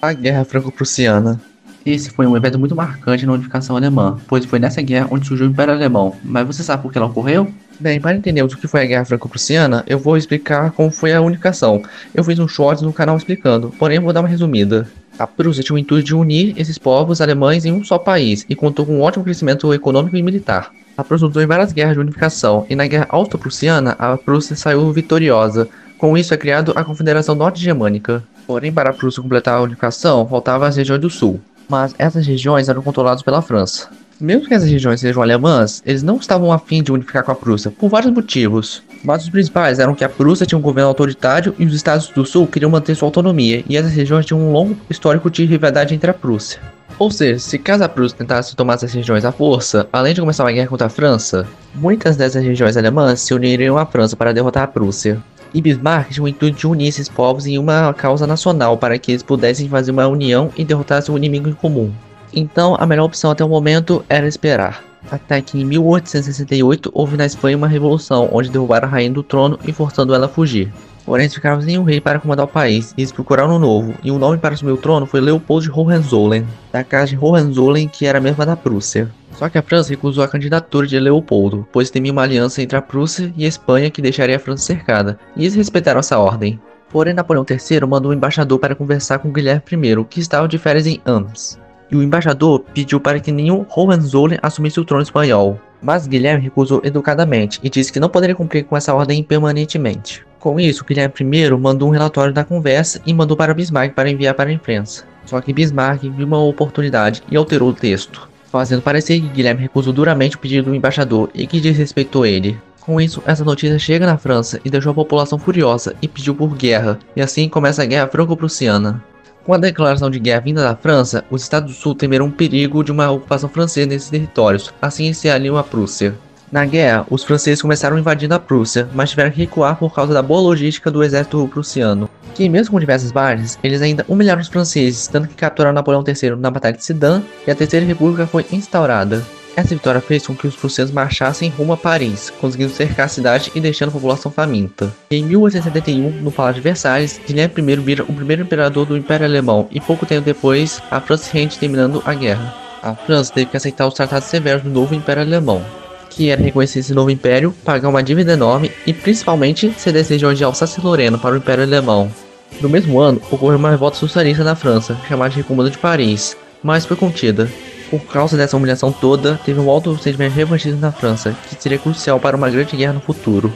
A Guerra Franco-Prussiana. Esse foi um evento muito marcante na unificação alemã, pois foi nessa guerra onde surgiu o Império Alemão. Mas você sabe por que ela ocorreu? Bem, para entendermos o que foi a Guerra Franco-Prussiana, eu vou explicar como foi a unificação. Eu fiz um short no canal explicando, porém vou dar uma resumida. A Prússia tinha o intuito de unir esses povos alemães em um só país e contou com um ótimo crescimento econômico e militar. A Prússia lutou em várias guerras de unificação e na Guerra Austro-Prussiana a Prússia saiu vitoriosa. Com isso é criado a Confederação Norte-Germânica. Porém, para a Prússia completar a unificação, faltavam as regiões do sul. Mas essas regiões eram controladas pela França. Mesmo que essas regiões sejam alemãs, eles não estavam a fim de unificar com a Prússia, por vários motivos. Mas os principais eram que a Prússia tinha um governo autoritário e os estados do sul queriam manter sua autonomia, e essas regiões tinham um longo histórico de rivalidade entre a Prússia. Ou seja, se caso a Prússia tentasse tomar essas regiões à força, além de começar uma guerra contra a França, muitas dessas regiões alemãs se uniriam à França para derrotar a Prússia. E Bismarck tinha o intuito de unir esses povos em uma causa nacional para que eles pudessem fazer uma união e derrotar seu inimigo em comum. Então, a melhor opção até o momento era esperar. Até que em 1868 houve na Espanha uma revolução, onde derrubaram a rainha do trono e forçando ela a fugir. Porém, eles ficaram sem um rei para comandar o país, e eles procuraram um novo, e o nome para assumir o trono foi Leopold de Hohenzollern, da casa de Hohenzollern, que era a mesma da Prússia. Só que a França recusou a candidatura de Leopoldo, pois temia uma aliança entre a Prússia e a Espanha que deixaria a França cercada, e eles respeitaram essa ordem. Porém, Napoleão III mandou um embaixador para conversar com Guilherme I, que estava de férias em Ams. E o embaixador pediu para que nenhum Hohenzollern assumisse o trono espanhol. Mas Guilherme recusou educadamente e disse que não poderia cumprir com essa ordem permanentemente. Com isso, Guilherme I mandou um relatório da conversa e mandou para Bismarck para enviar para a imprensa. Só que Bismarck viu uma oportunidade e alterou o texto, fazendo parecer que Guilherme recusou duramente o pedido do embaixador e que desrespeitou ele. Com isso, essa notícia chega na França e deixou a população furiosa e pediu por guerra, e assim começa a Guerra Franco-Prussiana. Com a declaração de guerra vinda da França, os estados do sul temeram o perigo de uma ocupação francesa nesses territórios, assim se aliam à Prússia. Na guerra, os franceses começaram invadindo a Prússia, mas tiveram que recuar por causa da boa logística do exército prussiano, que mesmo com diversas bases, eles ainda humilharam os franceses, tanto que capturaram Napoleão III na Batalha de Sedan e a Terceira República foi instaurada. Essa vitória fez com que os prussianos marchassem rumo a Paris, conseguindo cercar a cidade e deixando a população faminta. Em 1871, no Palácio de Versalhes, Guilherme I vira o primeiro imperador do Império Alemão e pouco tempo depois, a França se rende terminando a guerra. A França teve que aceitar os tratados severos do novo Império Alemão, que era reconhecer esse novo império, pagar uma dívida enorme e principalmente ceder as regiões de Alsácia e Lorena para o Império Alemão. No mesmo ano, ocorreu uma revolta socialista na França, chamada de Comuna de Paris, mas foi contida. Por causa dessa humilhação toda, teve um alto sentimento de revanchismo na França, que seria crucial para uma grande guerra no futuro.